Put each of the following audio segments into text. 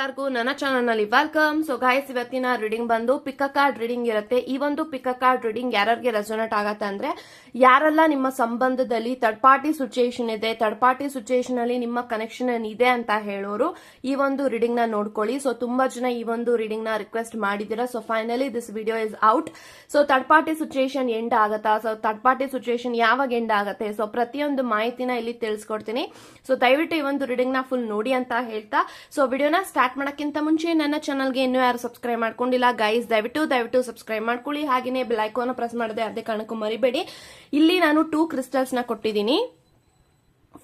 ಎಲ್ಲರಿಗೂ ನನ್ನ ಚಾನಲ್ ನಲ್ಲಿ ವೆಲ್ಕಮ್. ಸೊ ಗೈಸ್, ಇವತ್ತಿನ ರೀಡಿಂಗ್ ಬಂದು ಪಿಕ್ ಅ ಕಾರ್ಡ್ ರೀಡಿಂಗ್ ಇರುತ್ತೆ. ಈ ಒಂದು ಪಿಕ್ ಅ ಕಾರ್ಡ್ ರೀಡಿಂಗ್ ಯಾರಿಗೆ ರೆಸೊನೇಟ್ ಆಗತ್ತೆ ಅಂದ್ರೆ, ಯಾರೆಲ್ಲ ನಿಮ್ಮ ಸಂಬಂಧದಲ್ಲಿ ಥರ್ಡ್ ಪಾರ್ಟಿ ಸಿಚುಯೇಷನ್ ಇದೆ, ಥರ್ಡ್ ಪಾರ್ಟಿ ಸಿಚುಯೇಷನ್ ಅಲ್ಲಿ ನಿಮ್ಮ ಕನೆಕ್ಷನ್ ಇದೆ ಅಂತ ಹೇಳೋರು ಈ ಒಂದು ರೀಡಿಂಗ್ ನ ನೋಡ್ಕೊಳ್ಳಿ. ಸೊ ತುಂಬಾ ಜನ ಈ ಒಂದು ರೀಡಿಂಗ್ ನ ರಿಕ್ವೆಸ್ಟ್ ಮಾಡಿದೀರಾ. So finally this video is out. So third party situation end ಆಗತ್ತಾ, ಸೊ ಥರ್ಡ್ ಪಾರ್ಟಿ ಸಿಚುಯೇಷನ್ ಯಾವಾಗ ಎಂಡ್ ಆಗತ್ತೆ, ಸೊ ಪ್ರತಿಯೊಂದು ಮಾಹಿತಿನ ಇಲ್ಲಿ ತಿಳಿಸ್ಕೊಡ್ತೀನಿ. ಸೊ ದಯವಿಟ್ಟು ಈ ಒಂದು ರೀಡಿಂಗ್ ನ ಫುಲ್ ನೋಡಿ ಅಂತ ಹೇಳ್ತಾ, ಸೊ ವಿಡಿಯೋನ ಸ್ಟಾರ್ಟ್ ಮಾಡಕ್ಕಿಂತ ಮುಂಚೆ ನನ್ನ ಚಾನಲ್ಗೆ ಇನ್ನೂ ಯಾರು ಸಬ್ಸ್ಕ್ರೈಬ್ ಮಾಡ್ಕೊಂಡಿಲ್ಲ ಗೈಸ್, ದಯವಿಟ್ಟು ಸಬ್ಸ್ಕ್ರೈಬ್ ಮಾಡ್ಕೊಳ್ಳಿ. ಹಾಗೇನೆ ಬೆಲ್ ಐಕಾನ್ ಪ್ರೆಸ್ ಮಾಡದೆ ಅದೇ ಕಾರಣಕ್ಕೂ ಮರಿಬೇಡಿ. ಇಲ್ಲಿ ನಾನು 2 ಕ್ರಿಸ್ಟಲ್ಸ್ ನ ಕೊಟ್ಟಿದ್ದೀನಿ.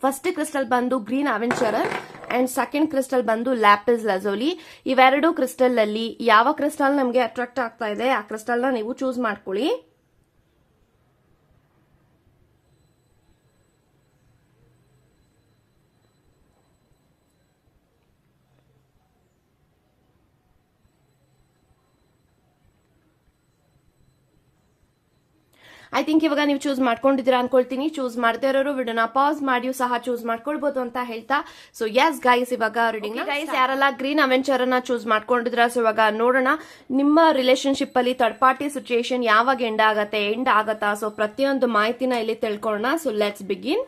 ಫಸ್ಟ್ ಕ್ರಿಸ್ಟಲ್ ಬಂದು ಗ್ರೀನ್ ಅವೆಂಚರರ್ ಅಂಡ್ ಸೆಕೆಂಡ್ ಕ್ರಿಸ್ಟಲ್ ಬಂದು ಲ್ಯಾಪಿಸ್ ಲಜೋಲಿ. ಇವೆರಡು ಕ್ರಿಸ್ಟಲ್ ಅಲ್ಲಿ ಯಾವ ಕ್ರಿಸ್ಟಲ್ ನಮಗೆ ಅಟ್ರಾಕ್ಟ್ ಆಗ್ತಾ ಇದೆ ಆ ಕ್ರಿಸ್ಟಲ್ ನ ನೀವು ಚೂಸ್ ಮಾಡ್ಕೊಳ್ಳಿ. ಐ ಥಿಂಕ್ ಇವಾಗ ನೀವು ಚೂಸ್ ಮಾಡ್ಕೊಂಡಿದ್ದೀರಾ ಅನ್ಕೊಳ್ತೀನಿ. ಚೂಸ್ ಮಾಡದೇ ಇರೋರು ವಿಡಿಯೋನ ಪಾಸ್ ಮಾಡಿಯೂ ಸಹ ಚೂಸ್ ಮಾಡ್ಕೊಳ್ಬಹುದು ಅಂತ ಹೇಳ್ತಾ, ಸೊ ಎಸ್ ಗೈಸ್, ಇವಾಗ ರೀಡಿಂಗ್ ಗೈಸ್ ಯಾರೆಲ್ಲ ಗ್ರೀನ್ ಅವೆಂಚರ್ ಅನ್ನ ಚೂಸ್ ಮಾಡ್ಕೊಂಡಿದ್ರ, ಸೊ ಇವಾಗ ನೋಡೋಣ ನಿಮ್ಮ ರಿಲೇಶನ್ಶಿಪ್ ಅಲ್ಲಿ ಥರ್ಡ್ ಪಾರ್ಟಿ ಸಿಚುಯೇಷನ್ ಯಾವಾಗ ಎಂಡ್ ಆಗತ್ತಾ. ಸೊ ಪ್ರತಿಯೊಂದು ಮಾಹಿತಿನ ಇಲ್ಲಿ ತಿಳ್ಕೊಳ್ಳೋಣ. So let's begin.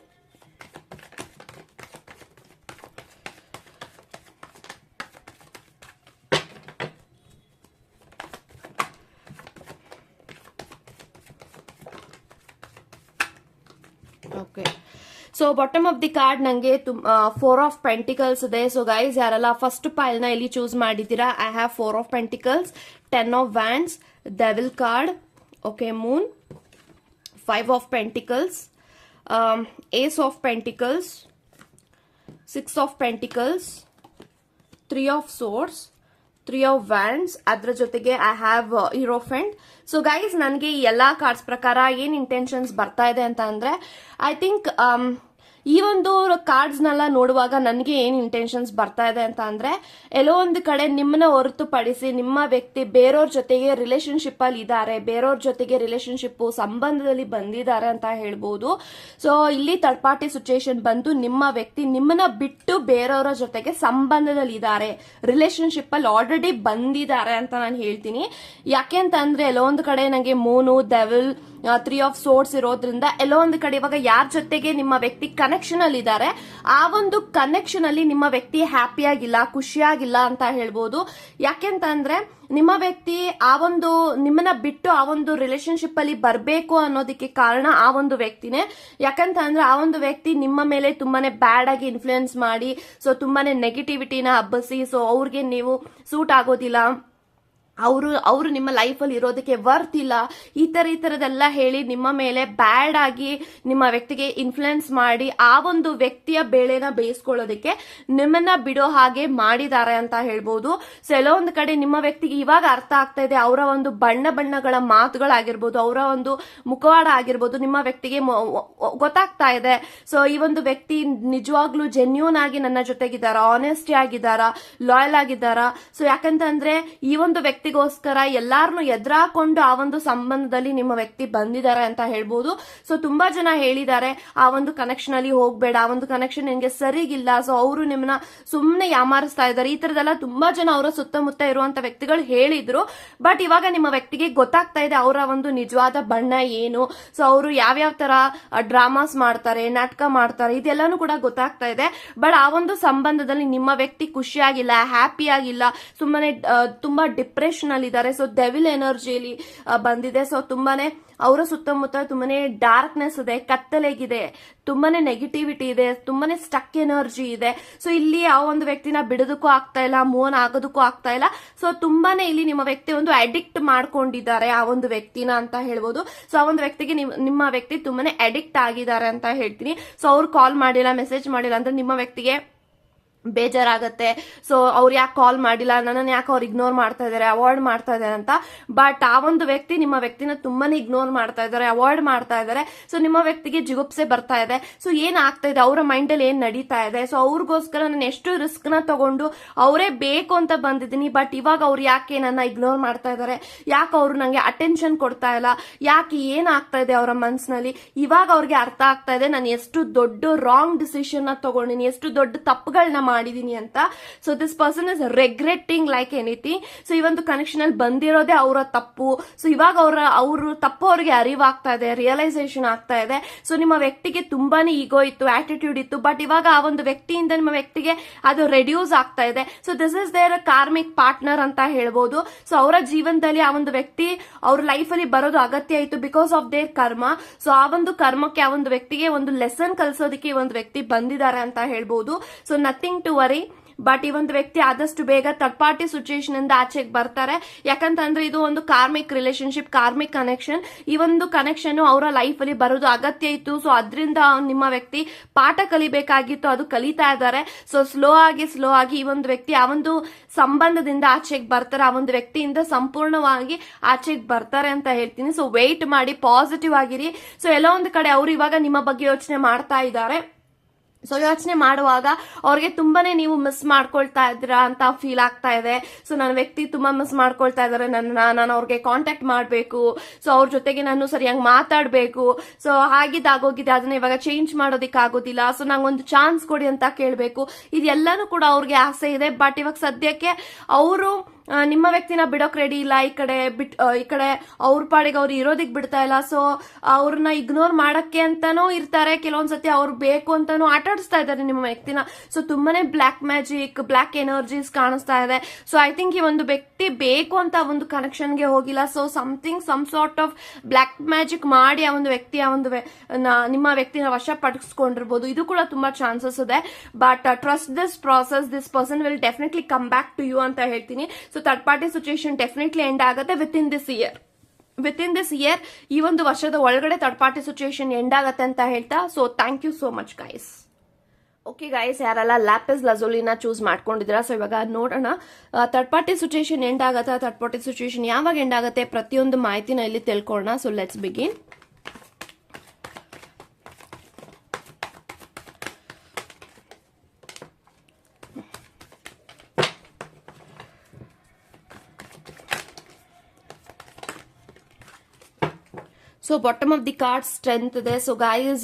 Okay, so bottom of the card ನಂಗೆ 4 ಆಫ್ ಪೆಂಟಿಕಲ್ಸ್ ಇದೆ. ಸೊ ಗೈಸ್ ಯಾರೆಲ್ಲ ಫಸ್ಟ್ ಪೈಲ್ ನ ಇಲ್ಲಿ ಚೂಸ್ ಮಾಡಿದ್ದೀರಾ, I have 4 of pentacles, 10 of wands, devil card, okay, Moon, 5 of pentacles, ace of pentacles, 6 of pentacles, 3 of swords, 3 of wands, ಅದ್ರ ಜೊತೆಗೆ I have hierophant. So guys ನನಗೆ ಈ ಎಲ್ಲಾ ಕಾರ್ಡ್ಸ್ ಪ್ರಕಾರ ಏನ್ ಇಂಟೆನ್ಷನ್ಸ್ ಬರ್ತಾ ಇದೆ ಅಂತ ಅಂದ್ರೆ, ಐ ಥಿಂಕ್ ಈ ಒಂದು ಕಾರ್ಡ್ಸ್ ನೆಲ್ಲ ನೋಡುವಾಗ ನನಗೆ ಏನ್ ಇಂಟೆನ್ಷನ್ಸ್ ಬರ್ತಾ ಇದೆ ಅಂತ ಅಂದ್ರೆ, ಎಲ್ಲೋ ಒಂದು ಕಡೆ ನಿಮ್ಮನ್ನ ಹೊರತುಪಡಿಸಿ ನಿಮ್ಮ ವ್ಯಕ್ತಿ ಬೇರೆಯವ್ರ ಜೊತೆಗೆ ರಿಲೇಶನ್ಶಿಪ್ ಅಲ್ಲಿ ಇದ್ದಾರೆ, ಬೇರೆಯವ್ರ ಜೊತೆಗೆ ರಿಲೇಶನ್ಶಿಪ್ ಸಂಬಂಧದಲ್ಲಿ ಬಂದಿದ್ದಾರೆ ಅಂತ ಹೇಳ್ಬೋದು. ಸೊ ಇಲ್ಲಿ ಥರ್ಡ್ ಪಾರ್ಟಿ ಸಿಚುಯೇಷನ್ ಬಂದು ನಿಮ್ಮ ವ್ಯಕ್ತಿ ನಿಮ್ಮನ್ನ ಬಿಟ್ಟು ಬೇರೆಯವರ ಜೊತೆಗೆ ಸಂಬಂಧದಲ್ಲಿ ಇದ್ದಾರೆ, ರಿಲೇಶನ್ಶಿಪ್ ಅಲ್ಲಿ ಆಲ್ರೆಡಿ ಬಂದಿದ್ದಾರೆ ಅಂತ ನಾನು ಹೇಳ್ತೀನಿ. ಯಾಕೆ ಅಂತ ಅಂದ್ರೆ, ಎಲ್ಲೋ ಒಂದು ಕಡೆ ನನಗೆ ಮೂನು, ಡೆವಿಲ್, 3 ಆಫ್ ಸೋರ್ಡ್ಸ್ ಇರೋದ್ರಿಂದ ಎಲ್ಲೋ ಒಂದು ಕಡೆ ಇವಾಗ ಯಾರ ಜೊತೆಗೆ ನಿಮ್ಮ ವ್ಯಕ್ತಿ ಕನೆಕ್ಷನ್ ಅಲ್ಲಿ ಇದ್ದಾರೆ, ಆ ಒಂದು ಕನೆಕ್ಷನ್ ಅಲ್ಲಿ ನಿಮ್ಮ ವ್ಯಕ್ತಿ ಹ್ಯಾಪಿ ಆಗಿಲ್ಲ, ಖುಷಿಯಾಗಿಲ್ಲ ಅಂತ ಹೇಳ್ಬೋದು. ಯಾಕೆಂತ ಅಂದ್ರೆ ನಿಮ್ಮ ವ್ಯಕ್ತಿ ಆ ಒಂದು ನಿಮ್ಮನ್ನ ಬಿಟ್ಟು ಆ ಒಂದು ರಿಲೇಶನ್ಶಿಪ್ ಅಲ್ಲಿ ಬರಬೇಕು ಅನ್ನೋದಕ್ಕೆ ಕಾರಣ ಆ ಒಂದು ವ್ಯಕ್ತಿನೇ. ಯಾಕಂತ ಅಂದ್ರೆ ಆ ಒಂದು ವ್ಯಕ್ತಿ ನಿಮ್ಮ ಮೇಲೆ ತುಂಬಾನೇ ಬ್ಯಾಡ್ ಆಗಿ ಇನ್ಫ್ಲೂಯೆನ್ಸ್ ಮಾಡಿ, ಸೊ ತುಂಬಾನೇ ನೆಗೆಟಿವಿಟಿನ ಹಬ್ಬಸಿ, ಸೊ ಅವ್ರಿಗೆ ನೀವು ಸೂಟ್ ಆಗೋದಿಲ್ಲ, ಅವರು ನಿಮ್ಮ ಲೈಫ್ ಅಲ್ಲಿ ಇರೋದಕ್ಕೆ ವರ್ತ್ ಇಲ್ಲ, ಈ ತರದೆಲ್ಲ ಹೇಳಿ ನಿಮ್ಮ ಮೇಲೆ ಬ್ಯಾಡ್ ಆಗಿ ನಿಮ್ಮ ವ್ಯಕ್ತಿಗೆ ಇನ್ಫ್ಲುಯೆನ್ಸ್ ಮಾಡಿ ಆ ಒಂದು ವ್ಯಕ್ತಿಯ ಬೇಳೆನ ಬೇಯಿಸ್ಕೊಳ್ಳೋದಕ್ಕೆ ನಿಮ್ಮನ್ನ ಬಿಡೋ ಹಾಗೆ ಮಾಡಿದ್ದಾರೆ ಅಂತ ಹೇಳ್ಬೋದು. ಸೊ ಎಲ್ಲೋ ಒಂದು ಕಡೆ ನಿಮ್ಮ ವ್ಯಕ್ತಿಗೆ ಇವಾಗ ಅರ್ಥ ಆಗ್ತಾ ಇದೆ, ಅವರ ಒಂದು ಬಣ್ಣಗಳ ಮಾತುಗಳಾಗಿರ್ಬೋದು, ಅವರ ಒಂದು ಮುಖವಾಡ ಆಗಿರ್ಬೋದು, ನಿಮ್ಮ ವ್ಯಕ್ತಿಗೆ ಗೊತ್ತಾಗ್ತಾ ಇದೆ. ಸೊ ಈ ಒಂದು ವ್ಯಕ್ತಿ ನಿಜವಾಗ್ಲೂ ಜೆನ್ಯೂನ್ ಆಗಿ ನನ್ನ ಜೊತೆಗಿದ್ದಾರಾ, ಆನೆಸ್ಟಿ ಆಗಿದ್ದಾರಾ, ಲಾಯಲ್ ಆಗಿದ್ದಾರಾ. ಸೊ ಯಾಕಂತಂದ್ರೆ ಈ ಒಂದು ವ್ಯಕ್ತಿಗೋಸ್ಕರ ಎಲ್ಲಾರನ್ನು ಎದುರಾಕೊಂಡು ಆ ಒಂದು ಸಂಬಂಧದಲ್ಲಿ ನಿಮ್ಮ ವ್ಯಕ್ತಿ ಬಂದಿದ್ದಾರೆ ಅಂತ ಹೇಳ್ಬೋದು. ಸೊ ತುಂಬಾ ಜನ ಹೇಳಿದ್ದಾರೆ ಆ ಒಂದು ಕನೆಕ್ಷನ್ ಅಲ್ಲಿ ಹೋಗ್ಬೇಡ, ಆ ಒಂದು ಕನೆಕ್ಷನ್ ನಿನ್ಗೆ ಸರಿಗಿಲ್ಲ, ಸೊ ಅವರು ನಿಮ್ಮನ್ನ ಸುಮ್ನೆ ಯಾಮಾರಿಸ್ತಾ ಇದ್ದಾರೆ, ಈ ತರದೆಲ್ಲ ತುಂಬಾ ಜನ ಅವರ ಸುತ್ತಮುತ್ತ ಇರುವಂತ ವ್ಯಕ್ತಿಗಳು ಹೇಳಿದ್ರು. ಬಟ್ ಇವಾಗ ನಿಮ್ಮ ವ್ಯಕ್ತಿಗೆ ಗೊತ್ತಾಗ್ತಾ ಇದೆ ಅವರ ಒಂದು ನಿಜವಾದ ಬಣ್ಣ ಏನು, ಸೊ ಅವರು ಯಾವ್ಯಾವ ತರ ಡ್ರಾಮಾಸ್ ಮಾಡ್ತಾರೆ, ನಾಟಕ ಮಾಡ್ತಾರೆ, ಇದೆಲ್ಲಾನು ಕೂಡ ಗೊತ್ತಾಗ್ತಾ ಇದೆ. ಬಟ್ ಆ ಒಂದು ಸಂಬಂಧದಲ್ಲಿ ನಿಮ್ಮ ವ್ಯಕ್ತಿ ಖುಷಿಯಾಗಿಲ್ಲ, ಹ್ಯಾಪಿ ಆಗಿಲ್ಲ, ಸುಮ್ಮನೆ ತುಂಬಾ ಡಿಪ್ರೆಷನ್ ಅಲ್ಲಿ ಇದ್ದಾರೆ. ಸೊ ಡೆವಿಲ್ ಎನರ್ಜಿಯಲ್ಲಿ ಬಂದಿದೆ. ಸೊ ತುಂಬಾನೇ ಅವರ ಸುತ್ತಮುತ್ತ ತುಂಬಾನೇ ಡಾರ್ಕ್ನೆಸ್ ಇದೆ, ಕತ್ತಲೆಗಿದೆ, ತುಂಬಾನೇ ನೆಗೆಟಿವಿಟಿ ಇದೆ, ತುಂಬಾನೇ ಸ್ಟಕ್ ಎನರ್ಜಿ ಇದೆ. ಸೊ ಇಲ್ಲಿ ಆ ಒಂದು ವ್ಯಕ್ತಿನ ಬಿಡೋದಕ್ಕೂ ಆಗ್ತಾ ಇಲ್ಲ, ಮೂವ್ ಆನ್ ಆಗೋದಕ್ಕೂ ಆಗ್ತಾ ಇಲ್ಲ. ಸೊ ತುಂಬಾನೇ ಇಲ್ಲಿ ನಿಮ್ಮ ವ್ಯಕ್ತಿ ಒಂದು ಅಡಿಕ್ಟ್ ಮಾಡ್ಕೊಂಡಿದ್ದಾರೆ ಆ ಒಂದು ವ್ಯಕ್ತಿನ ಅಂತ ಹೇಳ್ಬೋದು. ಸೊ ಆ ಒಂದು ವ್ಯಕ್ತಿಗೆ ನಿಮ್ಮ ವ್ಯಕ್ತಿ ತುಂಬಾನೇ ಅಡಿಕ್ಟ್ ಆಗಿದ್ದಾರೆ ಅಂತ ಹೇಳ್ತೀನಿ. ಸೊ ಅವ್ರು ಕಾಲ್ ಮಾಡಿಲ್ಲ, ಮೆಸೇಜ್ ಮಾಡಿಲ್ಲ ಅಂದ್ರೆ ನಿಮ್ಮ ವ್ಯಕ್ತಿಗೆ ಬೇಜಾರಾಗತ್ತೆ. ಸೊ ಅವ್ರು ಯಾಕೆ ಕಾಲ್ ಮಾಡಿಲ್ಲ, ನನ್ನನ್ನು ಯಾಕೆ ಅವ್ರು ಇಗ್ನೋರ್ ಮಾಡ್ತಾ ಇದಾರೆ, ಅವಾಯ್ಡ್ ಮಾಡ್ತಾ ಇದಾರೆ ಅಂತ. ಬಟ್ ಆ ಒಂದು ವ್ಯಕ್ತಿ ನಿಮ್ಮ ವ್ಯಕ್ತಿನ ತುಂಬಾನೇ ಇಗ್ನೋರ್ ಮಾಡ್ತಾ ಇದಾರೆ, ಅವಾಯ್ಡ್ ಮಾಡ್ತಾ ಇದಾರೆ. ಸೊ ನಿಮ್ಮ ವ್ಯಕ್ತಿಗೆ ಜಿಗುಪ್ಸೆ ಬರ್ತಾ ಇದೆ. ಸೊ ಏನ್ ಆಗ್ತಾ ಇದೆ, ಅವರ ಮೈಂಡ್ ಅಲ್ಲಿ ಏನ್ ನಡೀತಾ ಇದೆ, ಸೊ ಅವ್ರಿಗೋಸ್ಕರ ನಾನು ಎಷ್ಟು ರಿಸ್ಕ್ ನ ತಗೊಂಡು ಅವರೇ ಬೇಕು ಅಂತ ಬಂದಿದ್ದೀನಿ, ಬಟ್ ಇವಾಗ ಅವ್ರು ಯಾಕೆ ನನ್ನ ಇಗ್ನೋರ್ ಮಾಡ್ತಾ ಇದಾರೆ, ಯಾಕೆ ಅವ್ರು ನಂಗೆ ಅಟೆನ್ಷನ್ ಕೊಡ್ತಾ ಇಲ್ಲ, ಯಾಕೆ ಏನ್ ಆಗ್ತಾ ಇದೆ ಅವರ ಮನ್ಸಿನಲ್ಲಿ. ಇವಾಗ ಅವ್ರಿಗೆ ಅರ್ಥ ಆಗ್ತಾ ಇದೆ ನಾನು ಎಷ್ಟು ದೊಡ್ಡ ರಾಂಗ್ ಡಿಸಿಷನ್ ನ ತಗೊಂಡಿನಿ, ಎಷ್ಟು ದೊಡ್ಡ ತಪ್ಪುಗಳನ್ನ ಮಾಡಿದೀನಿ ಅಂತ. So this person is regretting like anything. So ಈ ಒಂದು ಕನೆಕ್ಷನ್ ಅಲ್ಲಿ ಬಂದಿರೋದೇ ಅವರ ತಪ್ಪು. ಸೊ ಇವಾಗ ಅವರು ತಪ್ಪು ಅವ್ರಿಗೆ ಅರಿವಾಗ್ತಾ ಇದೆ, ರಿಯಲೈಸೇಷನ್ ಆಗ್ತಾ ಇದೆ. ಸೊ ನಿಮ್ಮ ವ್ಯಕ್ತಿಗೆ ತುಂಬಾನೇ ಈಗೋ ಇತ್ತು, ಆಟಿಟ್ಯೂಡ್ ಇತ್ತು, ಬಟ್ ಇವಾಗ ಆ ಒಂದು ವ್ಯಕ್ತಿಯಿಂದ ನಿಮ್ಮ ವ್ಯಕ್ತಿಗೆ ಅದು ರೆಡ್ಯೂಸ್ ಆಗ್ತಾ ಇದೆ. So this is their karmic partner ಅಂತ ಹೇಳ್ಬೋದು. ಸೊ ಅವರ ಜೀವನದಲ್ಲಿ ಆ ಒಂದು ವ್ಯಕ್ತಿ ಅವ್ರ ಲೈಫ್ ಅಲ್ಲಿ ಬರೋದು ಅಗತ್ಯ ಇತ್ತು ಬಿಕಾಸ್ ಆಫ್ ದೇರ್ ಕರ್ಮ. ಸೊ ಆ ಒಂದು ಕರ್ಮಕ್ಕೆ ಆ ಒಂದು ವ್ಯಕ್ತಿಗೆ ಒಂದು ಲೆಸನ್ ಕಲಿಸೋದಕ್ಕೆ ಈ ಒಂದು ವ್ಯಕ್ತಿ ಬಂದಿದ್ದಾರೆ ಅಂತ ಹೇಳ್ಬೋದು. So nothing to worry. But ಈ ಒಂದು ವ್ಯಕ್ತಿ ಆದಷ್ಟು ಬೇಗ ಥರ್ಡ್ ಪಾರ್ಟಿ ಸಿಚುಯೇಷನ್ ಇಂದ ಆಚೆಗೆ ಬರ್ತಾರೆ. ಯಾಕಂತಂದ್ರೆ ಇದು ಒಂದು ಕಾರ್ಮಿಕ್ ರಿಲೇಶನ್ಶಿಪ್, ಕಾರ್ಮಿಕ್ ಕನೆಕ್ಷನ್. ಈ ಒಂದು ಕನೆಕ್ಷನ್ ಅವರ ಲೈಫ್ ಅಲ್ಲಿ ಬರೋದು ಅಗತ್ಯ ಇತ್ತು. ಸೊ ಅದರಿಂದ ನಿಮ್ಮ ವ್ಯಕ್ತಿ ಪಾಠ ಕಲಿಬೇಕಾಗಿತ್ತು, ಅದು ಕಲಿತಾ ಇದ್ದಾರೆ. ಸೊ ಸ್ಲೋ ಆಗಿ ಈ ಒಂದು ವ್ಯಕ್ತಿ ಆ ಒಂದು ಸಂಬಂಧದಿಂದ ಆಚೆಗೆ ಬರ್ತಾರೆ, ಆ ಒಂದು ವ್ಯಕ್ತಿಯಿಂದ ಸಂಪೂರ್ಣವಾಗಿ ಆಚೆಗೆ ಬರ್ತಾರೆ ಅಂತ ಹೇಳ್ತೀನಿ. ಸೊ ವೇಟ್ ಮಾಡಿ, ಪಾಸಿಟಿವ್ ಆಗಿರಿ. ಸೊ ಎಲ್ಲೋ ಒಂದು ಕಡೆ ಅವರು ಇವಾಗ ನಿಮ್ಮ ಬಗ್ಗೆ ಯೋಚನೆ ಮಾಡ್ತಾ ಇದ್ದಾರೆ. ಸೊ ಯೋಚನೆ ಮಾಡುವಾಗ ಅವ್ರಿಗೆ ತುಂಬಾನೇ ನೀವು ಮಿಸ್ ಮಾಡ್ಕೊಳ್ತಾ ಇದ್ದೀರಾ ಅಂತ ಫೀಲ್ ಆಗ್ತಾ ಇದೆ. ಸೊ ನನ್ನ ವ್ಯಕ್ತಿ ತುಂಬಾ ಮಿಸ್ ಮಾಡ್ಕೊಳ್ತಾ ಇದಾರೆ ನಾನು ಅವ್ರಿಗೆ ಕಾಂಟ್ಯಾಕ್ಟ್ ಮಾಡಬೇಕು, ಸೊ ಅವ್ರ ಜೊತೆಗೆ ನಾನು ಸರಿಯಾಗಿ ಮಾತಾಡಬೇಕು. ಸೊ ಆಗೋಗಿದೆ, ಅದನ್ನ ಇವಾಗ ಚೇಂಜ್ ಮಾಡೋದಿಕ್ ಆಗೋದಿಲ್ಲ. ಸೊ ನಂಗೊಂದು ಚಾನ್ಸ್ ಕೊಡಿ ಅಂತ ಕೇಳಬೇಕು. ಇದೆಲ್ಲಾನು ಕೂಡ ಅವ್ರಿಗೆ ಆಸೆ ಇದೆ. ಬಟ್ ಇವಾಗ ಸದ್ಯಕ್ಕೆ ಅವರು ನಿಮ್ಮ ವ್ಯಕ್ತಿನ ಬಿಡೋಕ್ ರೆಡಿ ಇಲ್ಲ. ಈ ಕಡೆ ಅವ್ರ ಪಾಡಿಗೆ ಅವ್ರು ಇರೋದಿಕ್ ಬಿಡ್ತಾ ಇಲ್ಲ. ಸೊ ಅವ್ರನ್ನ ಇಗ್ನೋರ್ ಮಾಡಕ್ಕೆ ಅಂತಾನೂ ಇರ್ತಾರೆ. ಕೆಲವೊಂದ್ಸತಿ ಅವ್ರು ಬೇಕು ಅಂತಾನು ಆಟಾಡಿಸ್ತಾ ಇದ್ದಾರೆ ನಿಮ್ಮ ವ್ಯಕ್ತಿನ. ಸೊ ತುಂಬಾನೇ ಬ್ಲಾಕ್ ಮ್ಯಾಜಿಕ್, ಬ್ಲಾಕ್ ಎನರ್ಜೀಸ್ ಕಾಣಿಸ್ತಾ ಇದೆ. ಸೊ ಐ ಥಿಂಕ್ ಈ ಒಂದು ವ್ಯಕ್ತಿ ಬೇಕು ಅಂತ ಒಂದು ಕನೆಕ್ಷನ್ಗೆ ಹೋಗಿಲ್ಲ. So some sort of black magic ಮಾಡಿ ಆ ಒಂದು ವ್ಯಕ್ತಿ ನಿಮ್ಮ ವ್ಯಕ್ತಿನ ವಶಪಡಿಸ್ಕೊಂಡಿರ್ಬೋದು. ಇದು ಕೂಡ ತುಂಬಾ ಚಾನ್ಸಸ್ ಇದೆ. But trust this process, this person will definitely come back to you ಅಂತ ಹೇಳ್ತೀನಿ. So third party situation definitely end ಆಗುತ್ತೆ ವಿತ್ ಇನ್ ದಿಸ್ ಇಯರ್. ಈ ಒಂದು ವರ್ಷದ ಒಳಗಡೆ ಥರ್ಡ್ ಪಾರ್ಟಿ ಸಿಚುಯೇಷನ್ ಎಂಡ್ ಆಗುತ್ತೆ ಅಂತ ಹೇಳ್ತಾ. So thank you so much guys. Okay guys, ಯಾರೆಲ್ಲ ಲ್ಯಾಪಿಸ್ ಲಜೋಲಿನ ಚೂಸ್ ಮಾಡ್ಕೊಂಡಿದ್ದೀರಾ, ಸೊ ಇವಾಗ ನೋಡೋಣ ಥರ್ಡ್ ಪಾರ್ಟಿ ಸಿಚುಯೇಷನ್ ಎಂಡ್ ಆಗುತ್ತೆ, ಥರ್ಡ್ ಪಾರ್ಟಿ ಸಿಚುಯೇಷನ್ ಯಾವಾಗ ಎಂಡ್ ಆಗುತ್ತೆ, ಪ್ರತಿಯೊಂದು ಮಾಹಿತಿನ ಇಲ್ಲಿ ತಿಳ್ಕೊಳ್ಳೋಣ. So let's begin. So bottom of the card strength ಇದೆ. ಸೊ ಗೈಸ್,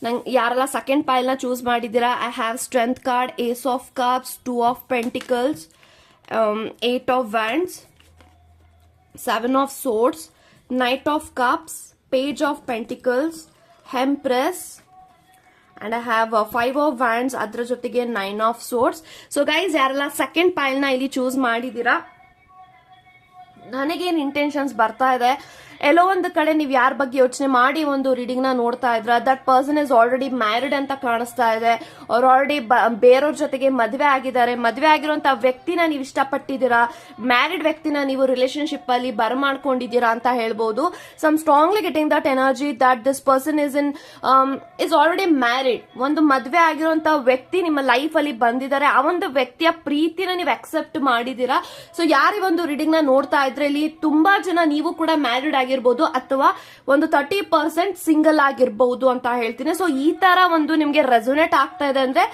ನಂಗೆ ಯಾರೆಲ್ಲ ಸೆಕೆಂಡ್ ಪೈಲ್ನ ಚೂಸ್ ಮಾಡಿದ್ದೀರಾ, I have strength card, ace of cups, 2 of pentacles, 8 of wands, 7 of swords, knight of cups, page of pentacles, empress, and I have 5 of wands, ಅದ್ರ ಜೊತೆಗೆ 9 of swords. So guys, ಯಾರೆಲ್ಲ second ಪೈಲ್ನ ಇಲ್ಲಿ choose ಮಾಡಿದ್ದೀರಾ, ನನಗೇನು intentions ಬರ್ತಾ ಇದೆ, ಎಲ್ಲೋ ಒಂದು ಕಡೆ ನೀವು ಯಾರ ಬಗ್ಗೆ ಯೋಚನೆ ಮಾಡಿ ಒಂದು ರೀಡಿಂಗ್ ನ ನೋಡ್ತಾ ಇದ್ರ, that person is already married ಅಂತ ಕಾಣಿಸ್ತಾ ಇದೆ. ಅವ್ರು ಆಲ್ರೆಡಿ ಬೇರೆಯವ್ರ ಜೊತೆಗೆ ಮದುವೆ ಆಗಿದ್ದಾರೆ. ಮದುವೆ ಆಗಿರುವಂತ ವ್ಯಕ್ತಿನ ನೀವು ಇಷ್ಟಪಟ್ಟಿದ್ದೀರಾ, ಮ್ಯಾರಿಡ್ ವ್ಯಕ್ತಿನ ನೀವು ರಿಲೇಶನ್ಶಿಪ್ ಅಲ್ಲಿ ಬರಮಾಡ್ಕೊಂಡಿದ್ದೀರಾ ಅಂತ ಹೇಳ್ಬೋದು. So I'm strongly getting that energy that this person is already married. ಒಂದು ಮದುವೆ ಆಗಿರುವಂತ ವ್ಯಕ್ತಿ ನಿಮ್ಮ ಲೈಫ್ ಅಲ್ಲಿ ಬಂದಿದ್ದಾರೆ. ಆ ಒಂದು ವ್ಯಕ್ತಿಯ ಪ್ರೀತಿನ ನೀವು ಅಕ್ಸೆಪ್ಟ್ ಮಾಡಿದೀರಾ. ಸೊ ಯಾರು ಈ ಒಂದು ರೀಡಿಂಗ್ ನ ನೋಡ್ತಾ ಇದ್ರೆ, ಇಲ್ಲಿ ತುಂಬಾ ಜನ ನೀವು ಕೂಡ ಮ್ಯಾರಿಡ್ ಆಗಿರ್ಬೋದು ಅಥವಾ ಒಂದು 30% ಸಿಂಗಲ್ ಆಗಿರ್ಬಹುದು ಅಂತ ಹೇಳ್ತೀನಿ. ಸೊ ಈ ತರ ಒಂದು ನಿಮ್ಗೆ ರೆಸೊನೇಟ್ ಆಗ್ತಾ ಇದೆ ಅಂದ್ರೆ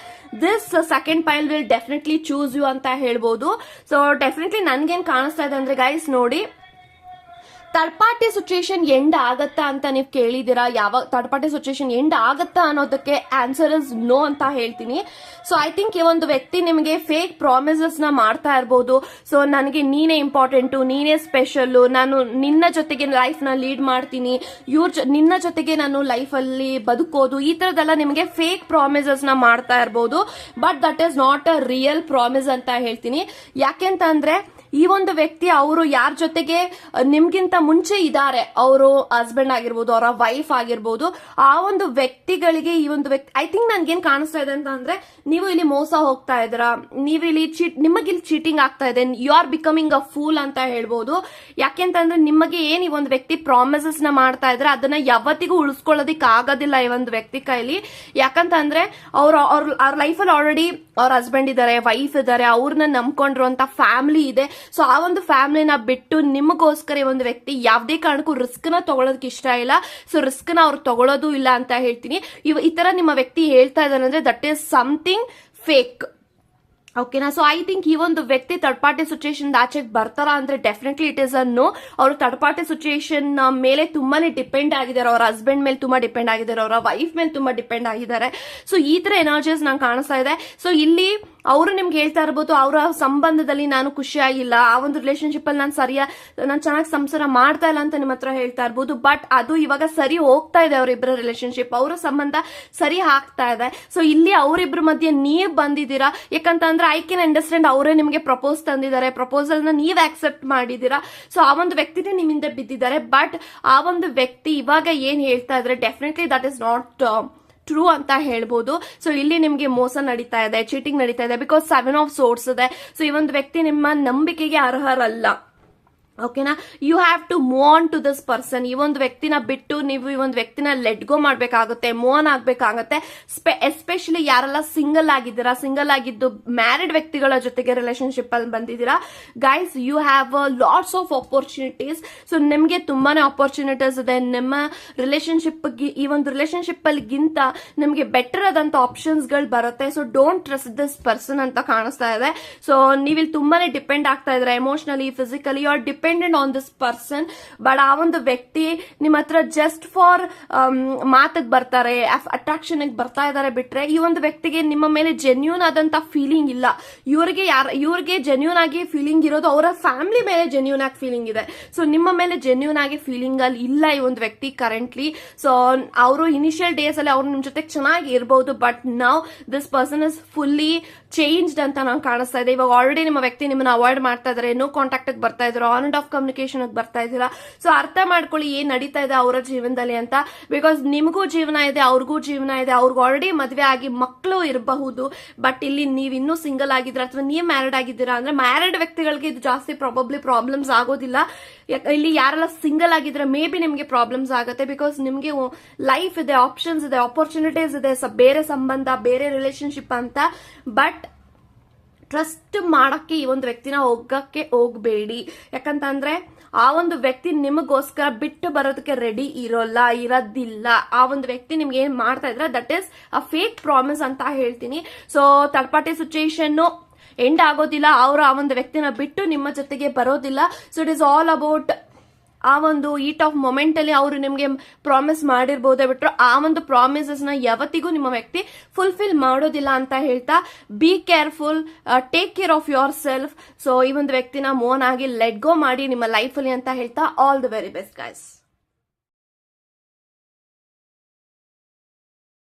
this second pile will definitely choose you ಅಂತ ಹೇಳ್ಬೋದು. ಸೊ ಡೆಫಿನೆಟ್ಲಿ ನನ್ಗೇನ್ ಕಾಣಿಸ್ತಾ ಇದೆ ಅಂದ್ರೆ ಗೈಸ್, ನೋಡಿ, ಥರ್ಡ್ ಪಾರ್ಟಿ ಸಿಚುಯೇಷನ್ ಎಂಡ್ ಆಗತ್ತಾ ಅಂತ ನೀವು ಕೇಳಿದಿರಾ. ಯಾವಾಗ ಥರ್ಡ್ ಪಾರ್ಟಿ ಸಿಚುಯೇಷನ್ ಎಂಡ್ ಆಗತ್ತಾ ಅನ್ನೋದಕ್ಕೆ ಆನ್ಸರ್ ಇಸ್ ನೋ ಅಂತ ಹೇಳ್ತೀನಿ. ಸೊ ಐ ಥಿಂಕ್ ಈ ಒಂದು ವ್ಯಕ್ತಿ ನಿಮಗೆ ಫೇಕ್ ಪ್ರಾಮಿಸಸ್ ನ ಮಾಡ್ತಾ ಇರ್ಬೋದು. ಸೊ ನನಗೆ ನೀನೇ ಇಂಪಾರ್ಟೆಂಟು, ನೀನೇ ಸ್ಪೆಷಲ್, ನಾನು ನಿನ್ನ ಜೊತೆಗೆ ಲೈಫ್ ನ ಲೀಡ್ ಮಾಡ್ತೀನಿ, ನಿನ್ನ ಜೊತೆಗೆ ನಾನು ಲೈಫ್ ಅಲ್ಲಿ ಬದುಕೋದು, ಈ ತರದೆಲ್ಲ ನಿಮಗೆ ಫೇಕ್ ಪ್ರಾಮಿಸಸ್ ನ ಮಾಡ್ತಾ ಇರ್ಬೋದು. But that is not a real promise ಅಂತ ಹೇಳ್ತೀನಿ. ಯಾಕೆಂತಂದ್ರೆ ಈ ಒಂದು ವ್ಯಕ್ತಿ ಅವರು ಯಾರ ಜೊತೆಗೆ ನಿಮ್ಗಿಂತ ಮುಂಚೆ ಇದ್ದಾರೆ, ಅವರು ಹಸ್ಬೆಂಡ್ ಆಗಿರ್ಬೋದು, ಅವರ ವೈಫ್ ಆಗಿರ್ಬೋದು, ಆ ಒಂದು ವ್ಯಕ್ತಿಗಳಿಗೆ ಈ ಒಂದು ವ್ಯಕ್ತಿ ಐ ಥಿಂಕ್ ನನ್ಗೇನ್ ಕಾಣಿಸ್ತಾ ಇದೆ ಅಂತ ಅಂದ್ರೆ, ನೀವು ಇಲ್ಲಿ ಮೋಸ ಹೋಗ್ತಾ ಇದ್ದೀರಾ, ನೀವು ಇಲ್ಲಿ ನಿಮಗಿಲ್ಲಿ ಚೀಟಿಂಗ್ ಆಗ್ತಾ ಇದೆ, you are becoming a fool ಅಂತ ಹೇಳ್ಬೋದು. ಯಾಕೆಂತಂದ್ರೆ ನಿಮಗೆ ಏನ್ ಈ ಒಂದು ವ್ಯಕ್ತಿ ಪ್ರಾಮಿಸಸ್ ನ ಮಾಡ್ತಾ ಇದ್ರೆ ಅದನ್ನ ಯಾವತ್ತಿಗೂ ಉಳಿಸ್ಕೊಳ್ಳೋದಿಕ್ ಆಗೋದಿಲ್ಲ ಈ ಒಂದು ವ್ಯಕ್ತಿ ಕೈಲಿ. ಯಾಕಂತಂದ್ರೆ ಅವ್ರ ಲೈಫಲ್ಲಿ ಆಲ್ರೆಡಿ ಅವ್ರ ಹಸ್ಬೆಂಡ್ ಇದಾರೆ, ವೈಫ್ ಇದಾರೆ, ಅವ್ರನ್ನ ನಂಬ್ಕೊಂಡಿರುವಂತ ಫ್ಯಾಮಿಲಿ ಇದೆ. ಸೊ ಆ ಒಂದು ಫ್ಯಾಮಿಲಿನ ಬಿಟ್ಟು ನಿಮಗೋಸ್ಕರ ಈ ಒಂದು ವ್ಯಕ್ತಿ ಯಾವುದೇ ಕಾರಣಕ್ಕೂ ರಿಸ್ಕ್ ನ ತಗೊಳೋದಕ್ಕೆ ಇಷ್ಟ ಇಲ್ಲ. ಸೊ ರಿಸ್ಕ್ ನ ಅವ್ರು ತಗೊಳ್ಳೋದು ಇಲ್ಲ ಅಂತ ಹೇಳ್ತೀನಿ. ಈ ತರ ನಿಮ್ಮ ವ್ಯಕ್ತಿ ಹೇಳ್ತಾ ಇದ್ದಾನೆ ಅಂದ್ರೆ ದಟ್ ಈಸ್ ಸಮಥಿಂಗ್ ಫೇಕ್. ಓಕೆನಾ. ಸೊ ಐ ಥಿಂಕ್ ಈ ಒಂದು ವ್ಯಕ್ತಿ ಥರ್ಡ್ ಪಾರ್ಟಿ ಸಿಚುಯೇಷನ್ ಆಚೆಗೆ ಬರ್ತಾರಾ ಅಂದ್ರೆ definitely it is a no. ಅವರು ಥರ್ಡ್ ಪಾರ್ಟಿ ಸಿಚುಯೇಷನ್ ಮೇಲೆ ತುಂಬಾನೇ ಡಿಪೆಂಡ್ ಆಗಿದ್ದಾರೆ, ಅವ್ರ ಹಸ್ಬೆಂಡ್ ಮೇಲೆ ತುಂಬಾ ಡಿಪೆಂಡ್ ಆಗಿದ್ದಾರೆ, ಅವರ ವೈಫ್ ಮೇಲೆ ತುಂಬಾ ಡಿಪೆಂಡ್ ಆಗಿದ್ದಾರೆ. ಸೊ ಈ ತರ ಎನರ್ಜೀಸ್ ನಂಗೆ ಕಾಣಿಸ್ತಾ ಇದೆ. ಸೊ ಇಲ್ಲಿ ಅವರು ನಿಮ್ಗೆ ಹೇಳ್ತಾ ಇರ್ಬೋದು, ಅವರ ಸಂಬಂಧದಲ್ಲಿ ನಾನು ಖುಷಿಯಾಗಿಲ್ಲ, ಆ ಒಂದು ರಿಲೇಶನ್ಶಿಪ್ ಅಲ್ಲಿ ನಾನು ಚೆನ್ನಾಗಿ ಸಂಸಾರ ಮಾಡ್ತಾ ಇಲ್ಲ ಅಂತ ನಿಮ್ಮ ಹತ್ರ ಹೇಳ್ತಾ ಇರ್ಬೋದು. ಬಟ್ ಅದು ಇವಾಗ ಸರಿ ಹೋಗ್ತಾ ಇದೆ, ಅವರಿಬ್ಬರ ರಿಲೇಶನ್ಶಿಪ್, ಅವರ ಸಂಬಂಧ ಸರಿ ಆಗ್ತಾ ಇದೆ. ಸೊ ಇಲ್ಲಿ ಅವರಿಬ್ಬರ ಮಧ್ಯೆ ನೀವ್ ಬಂದಿದ್ದೀರಾ, ಯಾಕಂತಂದ್ರೆ ಐ ಕ್ಯಾನ್ ಅಂಡರ್ಸ್ಟ್ಯಾಂಡ್. ಅವರೇ ನಿಮಗೆ ಪ್ರಪೋಸ್ ತಂದಿದ್ದಾರೆ, ಪ್ರಪೋಸಲ್ ನ ನೀವ್ ಆಕ್ಸೆಪ್ಟ್ ಮಾಡಿದೀರಾ. ಸೊ ಆ ಒಂದು ವ್ಯಕ್ತಿನೇ ನಿಮ್ಮಿಂದ ಬಿದ್ದಿದ್ದಾರೆ. ಬಟ್ ಆ ಒಂದು ವ್ಯಕ್ತಿ ಇವಾಗ ಏನ್ ಹೇಳ್ತಾ ಇದ್ರೆ definitely that is not true ಅಂತ ಹೇಳ್ಬೋದು. ಸೊ ಇಲ್ಲಿ ನಿಮ್ಗೆ ಮೋಸ ನಡೀತಾ ಇದೆ, ಚೀಟಿಂಗ್ ನಡೀತಾ ಇದೆ, ಬಿಕಾಸ್ 7 ಆಫ್ ಸೋರ್ಸ್ ಇದೆ. ಸೊ ಈ ಒಂದು ವ್ಯಕ್ತಿ ನಿಮ್ಮ ನಂಬಿಕೆಗೆ ಅರ್ಹರಲ್ಲ. ಓಕೆನಾ. You have to move on to this person. ಈ ಒಂದು ವ್ಯಕ್ತಿನ ಬಿಟ್ಟು ನೀವು ಈ ಒಂದು ವ್ಯಕ್ತಿನ ಲೆಟ್ ಗೋ ಮಾಡ್ಬೇಕಾಗುತ್ತೆ, ಮೂವ್ ಆನ್ ಆಗ್ಬೇಕಾಗತ್ತೆ. ಎಸ್ಪೆಷಲಿ ಯಾರೆಲ್ಲ ಸಿಂಗಲ್ ಆಗಿದ್ದೀರಾ, ಸಿಂಗಲ್ ಆಗಿದ್ದು ಮ್ಯಾರಿಡ್ ವ್ಯಕ್ತಿಗಳ ಜೊತೆಗೆ ರಿಲೇಶನ್ಶಿಪ್ ಅಲ್ಲಿ ಬಂದಿದ್ದೀರಾ, guys you have lots of opportunities. So ನಿಮ್ಗೆ ತುಂಬಾನೇ ಆಪರ್ಚುನಿಟೀಸ್ ಇದೆ ನಿಮ್ಮ ರಿಲೇಶನ್ಶಿಪ್. ಈ ಒಂದು ರಿಲೇಶನ್ಶಿಪ್ ಅಲ್ಲಿಗಿಂತ ನಿಮ್ಗೆ ಬೆಟರ್ ಆದಂತ ಆಪ್ಷನ್ಸ್ ಗಳು ಬರುತ್ತೆ. So don't trust this person ಅಂತ ಕಾಣಿಸ್ತಾ ಇದೆ. ಸೊ ನೀವಿಲ್ಲಿ ತುಂಬಾನೇ ಡಿಪೆಂಡ್ ಆಗ್ತಾ ಇದ್ರೆ emotionally, physically, are dependent on this person. But ಆ ಒಂದು ವ್ಯಕ್ತಿ ನಿಮ್ಮ ಹತ್ರ ಜಸ್ಟ್ ಫಾರ್ ಮಾತಿಗೆ ಬರ್ತಾರೆ, ಅಟ್ರಾಕ್ಷನ್ ಬರ್ತಾ ಇದಾರೆ ಬಿಟ್ರೆ ಈ ಒಂದು ವ್ಯಕ್ತಿಗೆ ನಿಮ್ಮ ಮೇಲೆ ಜೆನ್ಯೂನ್ ಆದಂತ ಫೀಲಿಂಗ್ ಇಲ್ಲ. ಇವ್ರಿಗೆ ಜೆನ್ಯೂನ್ ಆಗಿ ಫೀಲಿಂಗ್ ಇರೋದು ಅವರ ಫ್ಯಾಮಿಲಿ ಮೇಲೆ ಜೆನ್ಯೂನ್ ಆಗಿ ಫೀಲಿಂಗ್ ಇದೆ. ಸೊ ನಿಮ್ಮ ಮೇಲೆ ಜೆನ್ಯೂನ್ ಆಗಿ ಫೀಲಿಂಗ್ ಅಲ್ಲಿ ಇಲ್ಲ ಈ ಒಂದು ವ್ಯಕ್ತಿ ಕರೆಂಟ್ಲಿ. ಸೊ ಅವರು ಇನಿಷಿಯಲ್ ಡೇಸ್ ಅಲ್ಲಿ ಅವ್ರು ನಿಮ್ ಜೊತೆ ಚೆನ್ನಾಗಿ ಇರಬಹುದು, but now this person is fully changed ಅಂತ ನಂಗೆ ಕಾಣಿಸ್ತಾ ಇದೆ. ಇವಾಗ ಆಲ್ರೆಡಿ ನಿಮ್ಮ ವ್ಯಕ್ತಿ ನಿಮ್ಮನ್ನ ಅವಾಯ್ಡ್ ಮಾಡ್ತಾ ಇದಾರೆ, ನೋ ಕಾಂಟ್ಯಾಕ್ಟ್ ಬರ್ತಾ ಇದ್ರು, ಆನ್ ಅಂಡ್ ಆಫ್ ಕಮ್ಯುನಿಕೇಶನ್ ಬರ್ತಾ ಇದ್ದೀರಾ. ಸೊ ಅರ್ಥ ಮಾಡ್ಕೊಳ್ಳಿ ಏನ್ ನಡೀತಾ ಇದೆ ಅವರ ಜೀವನದಲ್ಲಿ ಅಂತ. ಬಿಕಾಸ್ ನಿಮಗೂ ಜೀವನ ಇದೆ, ಅವ್ರಿಗೂ ಜೀವನ ಇದೆ, ಅವ್ರಿಗೆ ಆಲ್ರೆಡಿ ಮದ್ವೆ ಆಗಿ ಮಕ್ಕಳು ಇರಬಹುದು. ಬಟ್ ಇಲ್ಲಿ ನೀವ್ ಇನ್ನೂ ಸಿಂಗಲ್ ಆಗಿದ್ರ ಅಥವಾ ನೀವ್ ಮ್ಯಾರಿಡ್ ಆಗಿದ್ದೀರಾ ಅಂದ್ರೆ ಮ್ಯಾರಿಡ್ ವ್ಯಕ್ತಿಗಳಿಗೆ ಇದು ಜಾಸ್ತಿ ಪ್ರಾಬಬ್ಲಿ ಪ್ರಾಬ್ಲಮ್ಸ್ ಆಗೋದಿಲ್ಲ. ಇಲ್ಲಿ ಯಾರೆಲ್ಲ ಸಿಂಗಲ್ ಆಗಿದ್ರೆ ಮೇ ಬಿ ನಿಮ್ಗೆ ಪ್ರಾಬ್ಲಮ್ಸ್ ಆಗುತ್ತೆ. ಬಿಕಾಸ್ ನಿಮ್ಗೆ ಲೈಫ್ ಇದೆ, ಆಪ್ಷನ್ಸ್ ಇದೆ, ಆಪರ್ಚುನಿಟೀಸ್ ಇದೆ, ಬೇರೆ ಸಂಬಂಧ, ಬೇರೆ ರಿಲೇಶನ್ಶಿಪ್ ಅಂತ. ಬಟ್ ಟ್ರಸ್ಟ್ ಮಾಡಕ್ಕೆ ಈ ಒಂದು ವ್ಯಕ್ತಿನ ಹೋಗಬೇಡಿ. ಯಾಕಂತಂದ್ರೆ ಆ ಒಂದು ವ್ಯಕ್ತಿ ನಿಮಗೋಸ್ಕರ ಬಿಟ್ಟು ಬರೋದಕ್ಕೆ ರೆಡಿ ಇರೋದಿಲ್ಲ. ಆ ಒಂದು ವ್ಯಕ್ತಿ ನಿಮ್ಗೆ ಏನ್ ಮಾಡ್ತಾ ಇದ್ರೆ that is a fake promise ಅಂತ ಹೇಳ್ತೀನಿ. So third party situation end ಆಗೋದಿಲ್ಲ, ಅವರು ಆ ಒಂದು ವ್ಯಕ್ತಿನ ಬಿಟ್ಟು ನಿಮ್ಮ ಜೊತೆಗೆ ಬರೋದಿಲ್ಲ. So it is all about ಆ ಒಂದು ಈಟ್ ಆಫ್ ಮೊಮೆಂಟ್ ಅಲ್ಲಿ ಅವರು ನಿಮ್ಗೆ ಪ್ರಾಮಿಸ್ ಮಾಡಿರ್ಬೋದೇ ಬಿಟ್ರು ಆ ಒಂದು ಪ್ರಾಮಿಸಸ್ ನ ಯಾವತ್ತಿಗೂ ನಿಮ್ಮ ವ್ಯಕ್ತಿ ಫುಲ್ಫಿಲ್ ಮಾಡೋದಿಲ್ಲ ಅಂತ ಹೇಳ್ತಾ be careful, take care of your self. So ಈ ಒಂದು ವ್ಯಕ್ತಿನ ಮೂವ್ ಆಗಿ ಲೆಟ್ ಗೋ ಮಾಡಿ ನಿಮ್ಮ ಲೈಫ್ ಅಲ್ಲಿ ಅಂತ ಹೇಳ್ತಾ all the very best guys.